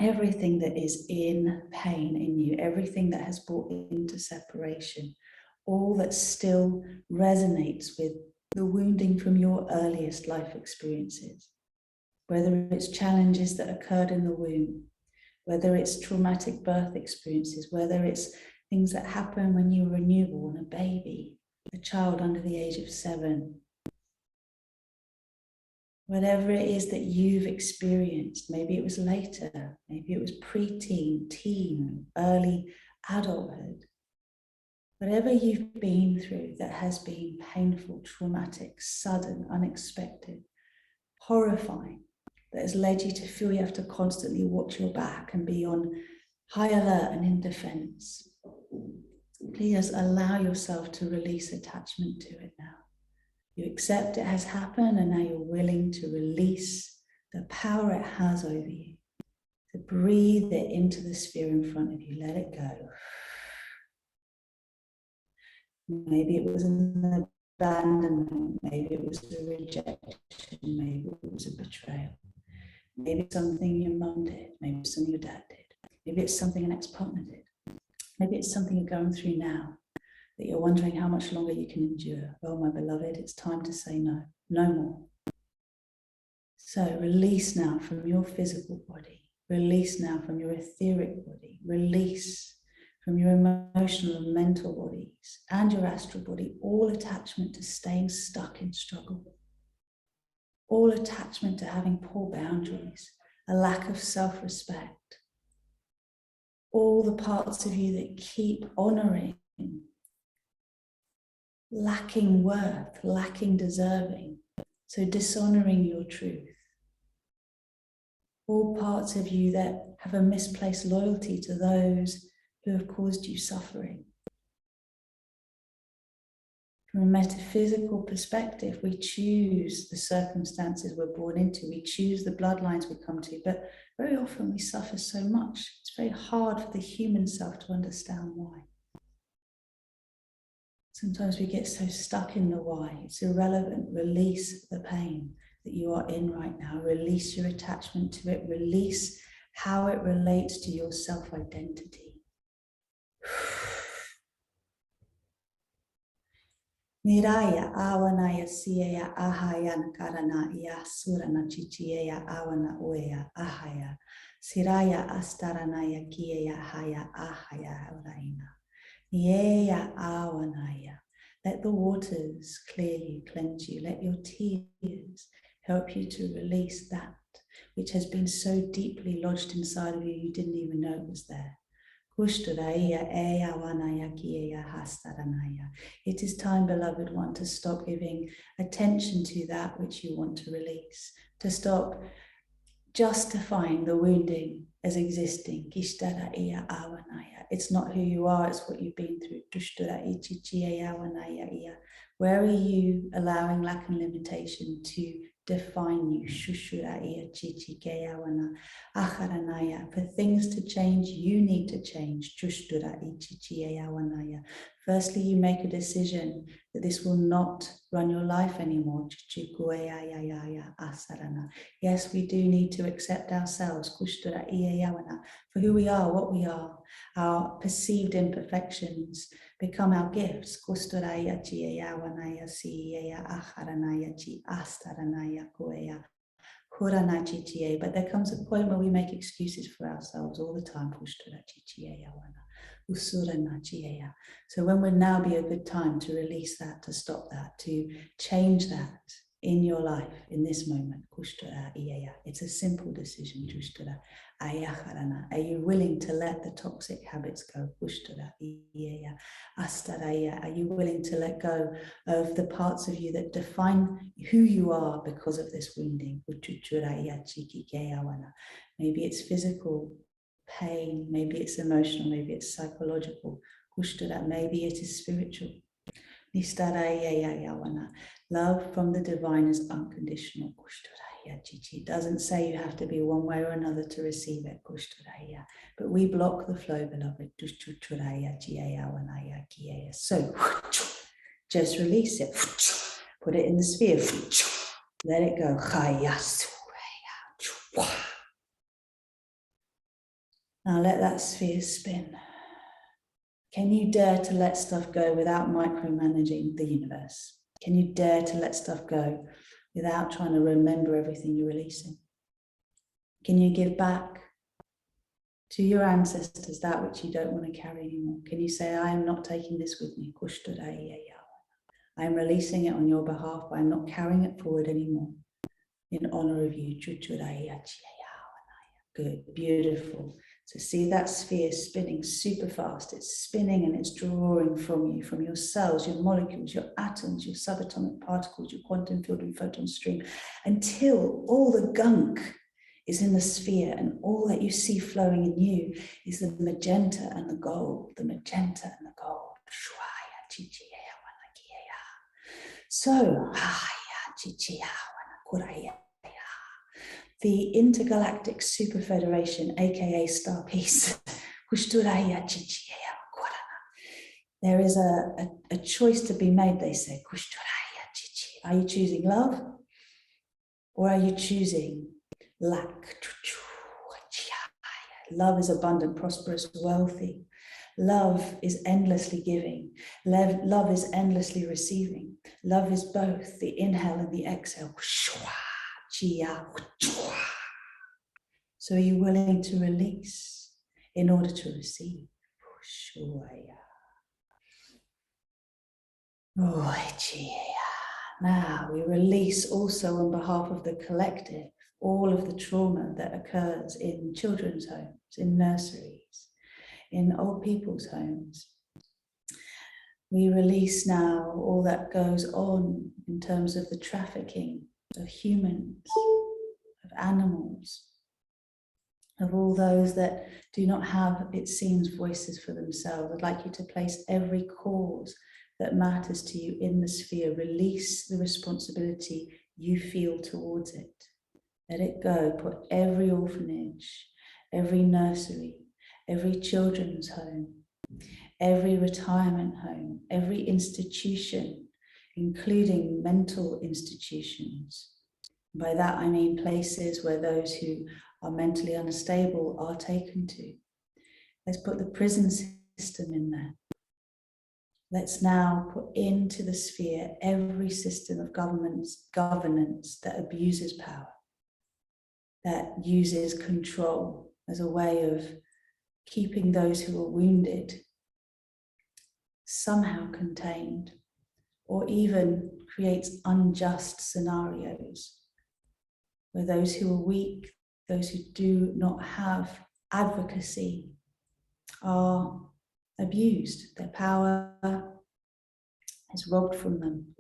everything that is in pain in you, everything that has brought into separation, all that still resonates with the wounding from your earliest life experiences, whether it's challenges that occurred in the womb, whether it's traumatic birth experiences, whether it's things that happen when you were a newborn, a baby, a child under the age of 7. Whatever it is that you've experienced, maybe it was later, maybe it was preteen, teen, early adulthood. Whatever you've been through that has been painful, traumatic, sudden, unexpected, horrifying, that has led you to feel you have to constantly watch your back and be on high alert and in defense. Please allow yourself to release attachment to it now. You accept it has happened, and now you're willing to release the power it has over you. To breathe it into the sphere in front of you. Let it go. Maybe it was an abandonment. Maybe it was a rejection. Maybe it was a betrayal. Maybe it's something your mum did. Maybe it's something your dad did. Maybe it's something an ex-partner did. Maybe it's something you're going through now that you're wondering how much longer you can endure. Well, my beloved, it's time to say no. No more. So release now from your physical body. Release now from your etheric body. Release from your emotional and mental bodies and your astral body all attachment to staying stuck in struggle. All attachment to having poor boundaries, a lack of self-respect. All the parts of you that keep honoring lacking worth, lacking deserving, so dishonoring your truth. All parts of you that have a misplaced loyalty to those who have caused you suffering. From a metaphysical perspective, we choose the circumstances we're born into, we choose the bloodlines we come to, but very often we suffer so much. It's very hard for the human self to understand why. Sometimes we get so stuck in the why. It's irrelevant. Release the pain that you are in right now. Release your attachment to it. Release how it relates to your self-identity. Niraya awanaya siya ahaya karana ya surana chichiya awana oya ahaya. Siraya astaranaya kiya haya ahaya uraina. Yeya awanaya. Let the waters clear you, cleanse you. Let your tears help you to release that which has been so deeply lodged inside of you, you didn't even know it was there. It is time, beloved one, to stop giving attention to that which you want to release, to stop justifying the wounding as existing. It's not who you are, it's what you've been through. Where are you allowing lack and limitation to define you? For things to change, you need to change. Firstly, you make a decision that this will not run your life anymore. Yes, we do need to accept ourselves for who we are, what we are. Our perceived imperfections become our gifts. But there comes a point where we make excuses for ourselves all the time. So when would now be a good time to release that, to stop that, to change that in your life, in this moment? It's a simple decision. Are you willing to let the toxic habits go? Are you willing to let go of the parts of you that define who you are because of this wounding? Maybe it's physical pain, maybe it's emotional, maybe it's psychological. Maybe it is spiritual. Love from the divine is unconditional. It doesn't say you have to be one way or another to receive it. But we block the flow, beloved. So just release it. Put it in the sphere. Let it go. Now let that sphere spin. Can you dare to let stuff go without micromanaging the universe? Can you dare to let stuff go without trying to remember everything you're releasing? Can you give back to your ancestors that which you don't want to carry anymore? Can you say, I am not taking this with me. I am releasing it on your behalf. I am not carrying it forward anymore. In honor of you. Good, beautiful. So see that sphere spinning super fast. It's spinning and it's drawing from you, from your cells, your molecules, your atoms, your subatomic particles, your quantum field and photon stream, until all the gunk is in the sphere and all that you see flowing in you is the magenta and the gold, the magenta and the gold. So, the Intergalactic Super Federation, aka StarPeace, there is a choice to be made, they say. Are you choosing love or are you choosing lack? Love is abundant, prosperous, wealthy. Love is endlessly giving. Love is endlessly receiving. Love is both the inhale and the exhale. So are you willing to release in order to receive? Now we release also on behalf of the collective all of the trauma that occurs in children's homes, in nurseries, in old people's homes. We release now all that goes on in terms of the trafficking of humans, of animals, of all those that do not have, it seems, voices for themselves. I'd like you to place every cause that matters to you in the sphere. Release the responsibility you feel towards it. Let it go. Put every orphanage, every nursery, every children's home, every retirement home, every institution, including mental institutions. By that I mean places where those who are mentally unstable are taken to. Let's put the prison system in there. Let's now put into the sphere every system of governance that abuses power, that uses control as a way of keeping those who are wounded somehow contained, or even creates unjust scenarios where those who are weak, those who do not have advocacy, are abused. Their power is robbed from them.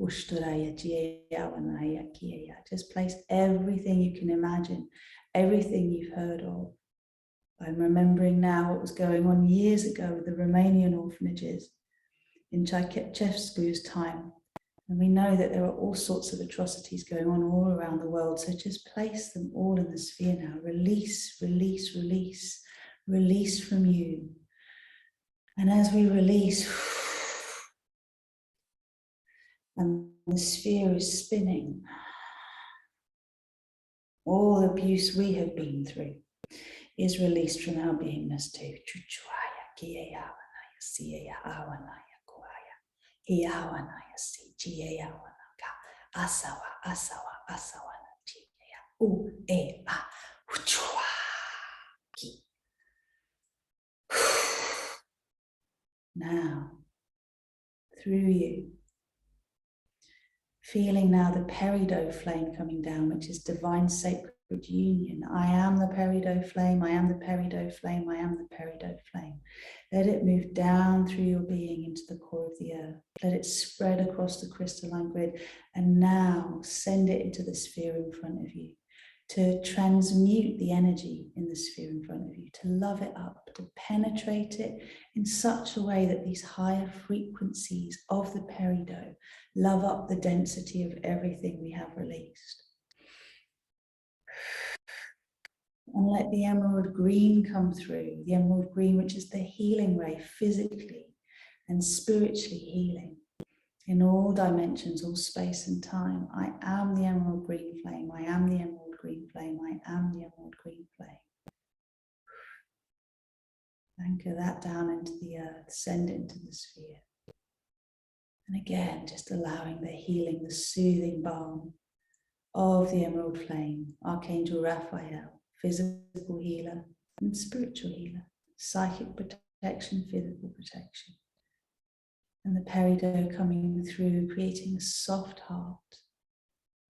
Just place everything you can imagine, everything you've heard of. I'm remembering now what was going on years ago with the Romanian orphanages in Ceausescu's time. And we know that there are all sorts of atrocities going on all around the world. So just place them all in the sphere now. Release, release, release. Release from you. And as we release, and the sphere is spinning, all the abuse we have been through is released from our beingness too. Now, through you, feeling now the peridot flame coming down, which is divine sacred union. I am the peridot flame, I am the peridot flame, I am the peridot flame. Let it move down through your being into the core of the earth. Let it spread across the crystalline grid, and now send it into the sphere in front of you, to transmute the energy in the sphere in front of you, to love it up, to penetrate it in such a way that these higher frequencies of the peridot love up the density of everything we have released. And let the emerald green come through, the emerald green, which is the healing ray, physically and spiritually healing in all dimensions, all space and time. I am the emerald green flame, I am the emerald green flame, I am the emerald green flame. Anchor that down into the earth, send it into the sphere. And again, just allowing the healing, the soothing balm of the emerald flame, Archangel Raphael, physical healer and spiritual healer, psychic protection, physical protection. And the peridot coming through, creating a soft heart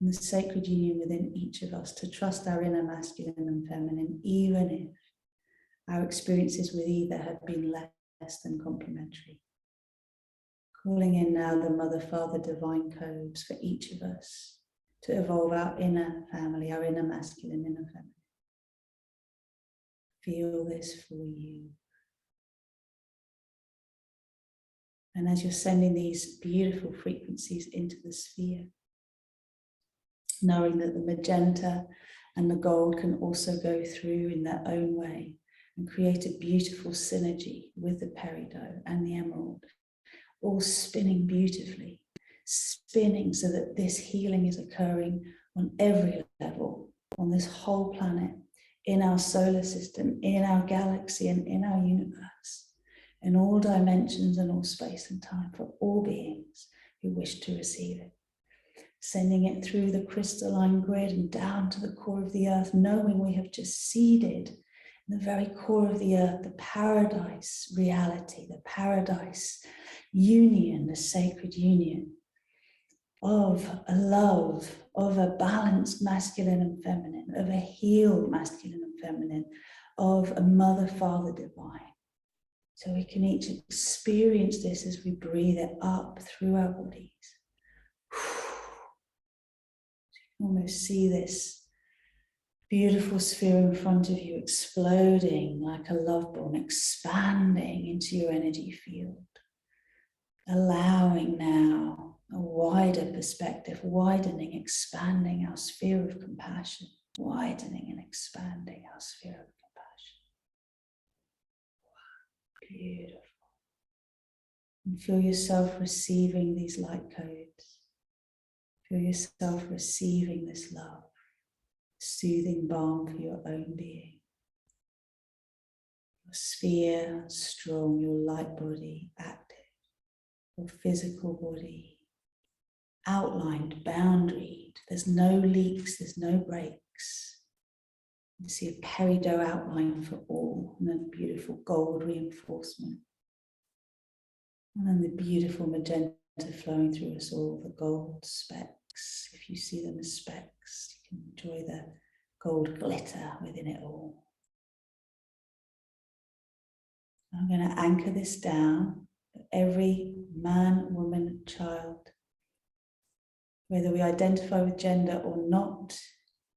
and the sacred union within each of us to trust our inner masculine and feminine, even if our experiences with either have been less than complimentary. Calling in now the Mother, Father, divine codes for each of us to evolve our inner family, our inner masculine, inner feminine. Feel this for you. And as you're sending these beautiful frequencies into the sphere, knowing that the magenta and the gold can also go through in their own way and create a beautiful synergy with the peridot and the emerald, all spinning beautifully, spinning so that this healing is occurring on every level, on this whole planet, in our solar system, in our galaxy, and in our universe, in all dimensions and all space and time, for all beings who wish to receive it. Sending it through the crystalline grid and down to the core of the earth, knowing we have just seeded in the very core of the earth, the paradise reality, the paradise union, the sacred union of a love, of a balanced masculine and feminine, of a healed masculine and feminine, of a mother, father divine. So we can each experience this as we breathe it up through our bodies. Almost see this beautiful sphere in front of you exploding like a love bomb, expanding into your energy field. Allowing now a wider perspective, widening, expanding our sphere of compassion, widening and expanding our sphere of compassion. Beautiful. And feel yourself receiving these light codes. Feel yourself receiving this love, soothing balm for your own being. Your sphere strong, your light body active, your physical body outlined, boundaried. There's no leaks, there's no breaks. You see a peridot outline for all, and then beautiful gold reinforcement. And then the beautiful magenta flowing through us all, the gold specks. If you see them as specks, you can enjoy the gold glitter within it all. I'm going to anchor this down for every man, woman, child. Whether we identify with gender or not,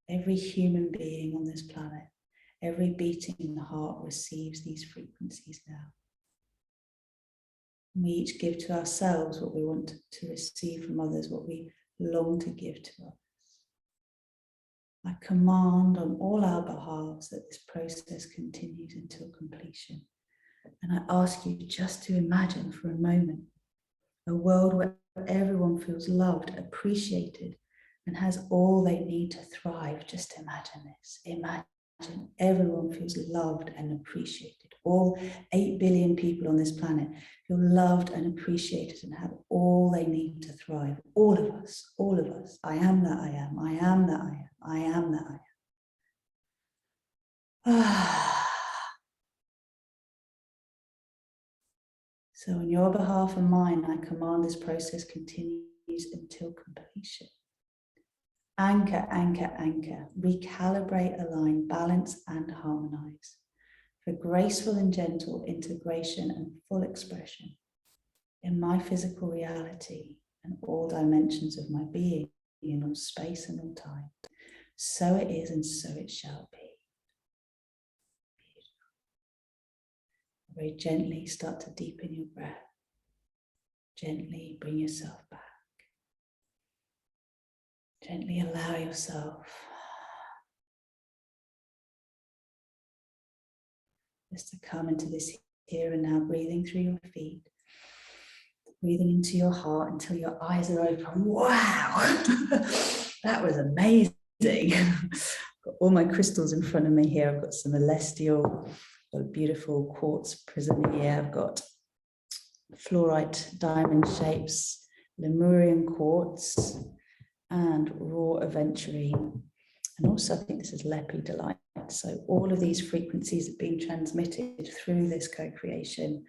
every human being on this planet, every beating heart receives these frequencies now. We each give to ourselves what we want to receive from others, what we long to give to others. I command on all our behalves that this process continues until completion. And I ask you just to imagine for a moment a world where everyone feels loved, appreciated, and has all they need to thrive. Just imagine this. Imagine everyone feels loved and appreciated. All 8 billion people on this planet feel loved and appreciated and have all they need to thrive. All of us, all of us. I am that I am. I am that I am. I am that I am. So on your behalf and mine, I command this process continues until completion. Anchor, anchor, anchor. Recalibrate, align, balance, and harmonize. For graceful and gentle integration and full expression in my physical reality and all dimensions of my being in all space and all time. So it is and so it shall be. Very gently start to deepen your breath. Gently bring yourself back. Gently allow yourself just to come into this here and now, breathing through your feet, breathing into your heart until your eyes are open. Wow, that was amazing. Got all my crystals in front of me here. I've got some celestial, got a beautiful quartz prism here. I've got fluorite diamond shapes, Lemurian quartz, and raw aventurine. And also I think this is lepidolite So all of these frequencies have been transmitted through this co-creation.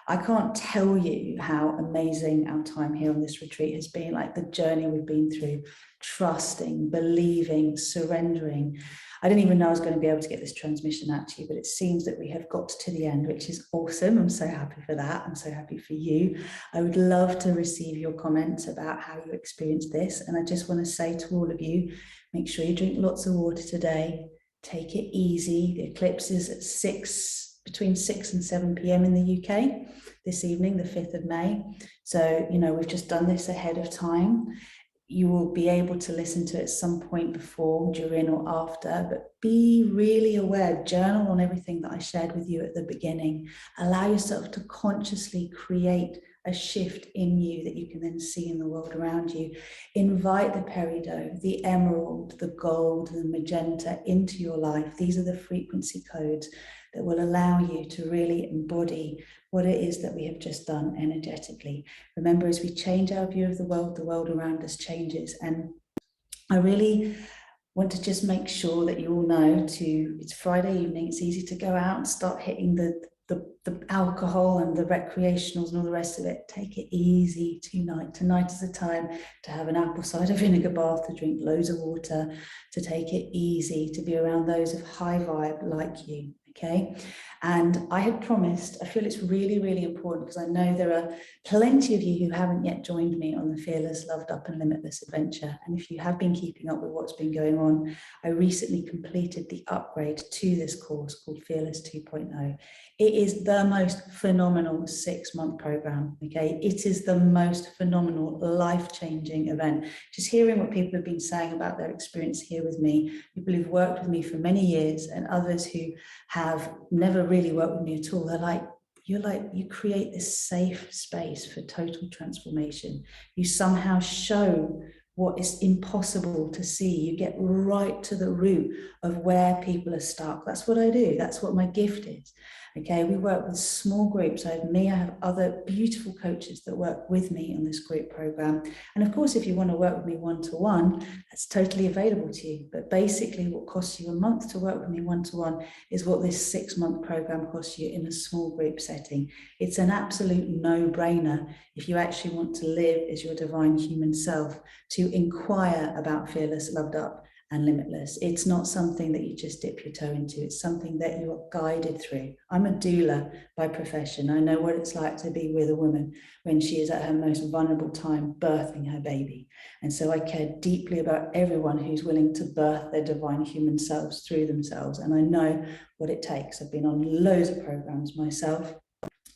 I can't tell you how amazing our time here on this retreat has been, like the journey we've been through, trusting, believing, surrendering. I didn't even know I was going to be able to get this transmission out to you, but it seems that we have got to the end, which is awesome. I'm so happy for that. I'm so happy for you. I would love to receive your comments about how you experienced this. And I just want to say to all of you, make sure you drink lots of water today. Take it easy. The eclipse is at between 6 and 7 p.m. in the UK this evening, the 5th of May. So, we've just done this ahead of time. You will be able to listen to it at some point before, during, or after, but be really aware, journal on everything that I shared with you at the beginning. Allow yourself to consciously create a shift in you that you can then see in the world around you. Invite the peridot, the emerald, the gold, the magenta into your life. These are the frequency codes that will allow you to really embody what it is that we have just done energetically. Remember, as we change our view of the world around us changes. And I really want to just make sure that you all know it's Friday evening, it's easy to go out and start hitting the alcohol and the recreationals and all the rest of it. Take it easy tonight. Tonight is the time to have an apple cider vinegar bath, to drink loads of water, to take it easy, to be around those of high vibe like you. Okay. And I had promised, I feel it's really, really important, because I know there are plenty of you who haven't yet joined me on the Fearless, Loved Up and Limitless adventure. And if you have been keeping up with what's been going on, I recently completed the upgrade to this course called Fearless 2.0. It is the most phenomenal 6-month program. Okay. It is the most phenomenal, life-changing event. Just hearing what people have been saying about their experience here with me, people who've worked with me for many years and others who have never really worked with me at all, they're like, you create this safe space for total transformation. You somehow show what is impossible to see. You get right to the root of where people are stuck. That's what I do. That's what my gift is. Okay, we work with small groups. I have other beautiful coaches that work with me on this group program. And of course, if you want to work with me one-to-one, that's totally available to you. But basically, what costs you a month to work with me one-to-one is what this 6-month program costs you in a small group setting. It's an absolute no-brainer if you actually want to live as your divine human self, to inquire about Fearless, Loved Up and Limitless. It's not something that you just dip your toe into. It's something that you are guided through. I'm a doula by profession. I know what it's like to be with a woman when she is at her most vulnerable time, birthing her baby. And so I care deeply about everyone who's willing to birth their divine human selves through themselves. And I know what it takes. I've been on loads of programs myself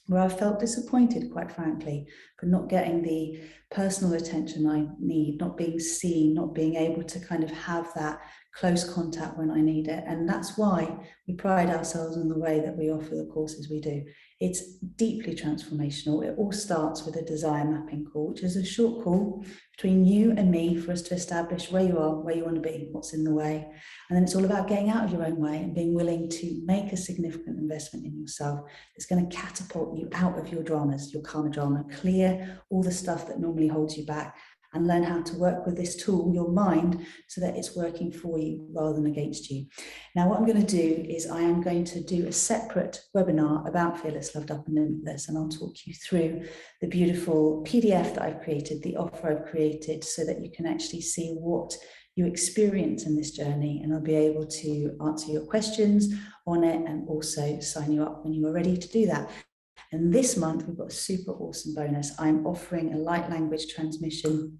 where I felt disappointed, quite frankly, for not getting the personal attention I need, not being seen, not being able to kind of have that close contact when I need it. And that's why we pride ourselves in the way that we offer the courses we do. It's deeply transformational. It all starts with a desire mapping call, which is a short call between you and me for us to establish where you are, where you want to be, what's in the way. And then it's all about getting out of your own way and being willing to make a significant investment in yourself. It's going to catapult you out of your dramas, your karma drama, clear all the stuff that normally holds you back, and learn how to work with this tool, your mind, so that it's working for you rather than against you. Now, what I'm going to do is I am going to do a separate webinar about Fearless, Loved Up and Limitless, and I'll talk you through the beautiful PDF that I've created, the offer I've created, so that you can actually see what you experience in this journey, and I'll be able to answer your questions on it and also sign you up when you are ready to do that. And this month, we've got a super awesome bonus. I'm offering a light language transmission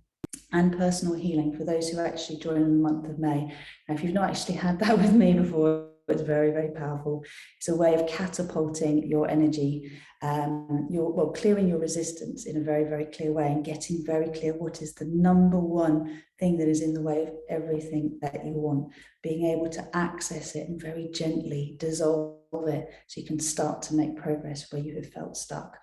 and personal healing for those who actually join in the month of May. Now, if you've not actually had that with me before, it's very, very powerful. It's a way of catapulting your energy, clearing your resistance in a very, very clear way, and getting very clear what is the number one thing that is in the way of everything that you want, being able to access it and very gently dissolve it so you can start to make progress where you have felt stuck.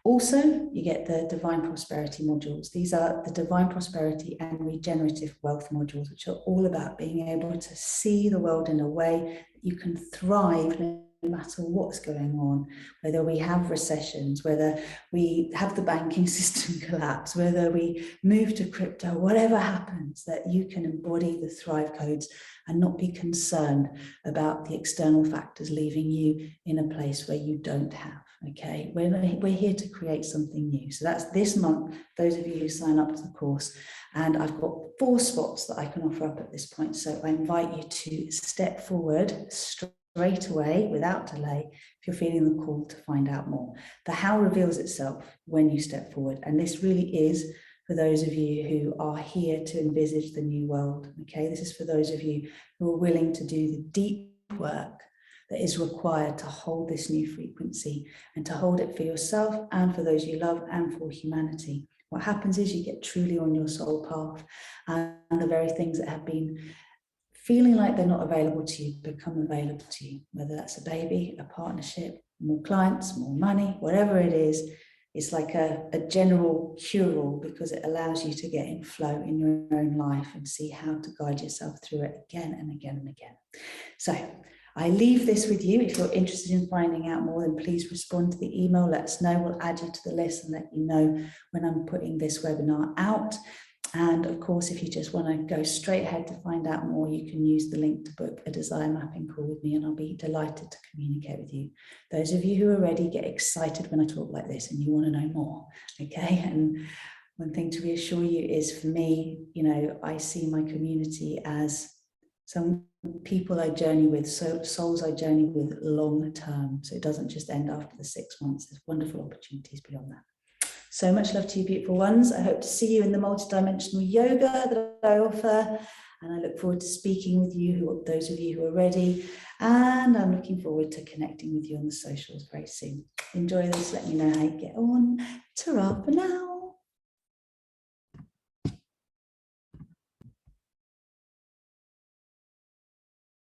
Also, you get the Divine Prosperity modules. These are the Divine Prosperity and Regenerative Wealth modules, which are all about being able to see the world in a way that you can thrive no matter what's going on, whether we have recessions, whether we have the banking system collapse, whether we move to crypto, whatever happens, that you can embody the Thrive codes and not be concerned about the external factors leaving you in a place where you don't have. Okay, we're here to create something new. So that's this month, those of you who sign up to the course, and I've got 4 spots that I can offer up at this point. So I invite you to step forward straight away without delay if you're feeling the call to find out more. The how reveals itself when you step forward, and this really is for those of you who are here to envisage the new world. Okay, this is for those of you who are willing to do the deep work that is required to hold this new frequency and to hold it for yourself and for those you love and for humanity. What happens is you get truly on your soul path, and the very things that have been feeling like they're not available to you become available to you, whether that's a baby, a partnership, more clients, more money, whatever it is. It's like a general cure-all, because it allows you to get in flow in your own life and see how to guide yourself through it again and again and again. So I leave this with you. If you're interested in finding out more, then please respond to the email. Let us know. We'll add you to the list and let you know when I'm putting this webinar out. And of course, if you just want to go straight ahead to find out more, you can use the link to book a desire mapping call with me, and I'll be delighted to communicate with you. Those of you who are ready get excited when I talk like this and you want to know more, okay? And one thing to reassure you is, for me, you know, I see my community as some people I journey with, so souls I journey with long term. So it doesn't just end after the 6 months. There's wonderful opportunities beyond that. So much love to you, beautiful ones. I hope to see you in the multidimensional yoga that I offer. And I look forward to speaking with you, those of you who are ready. And I'm looking forward to connecting with you on the socials very soon. Enjoy this. Let me know how you get on. Ta-ra for now.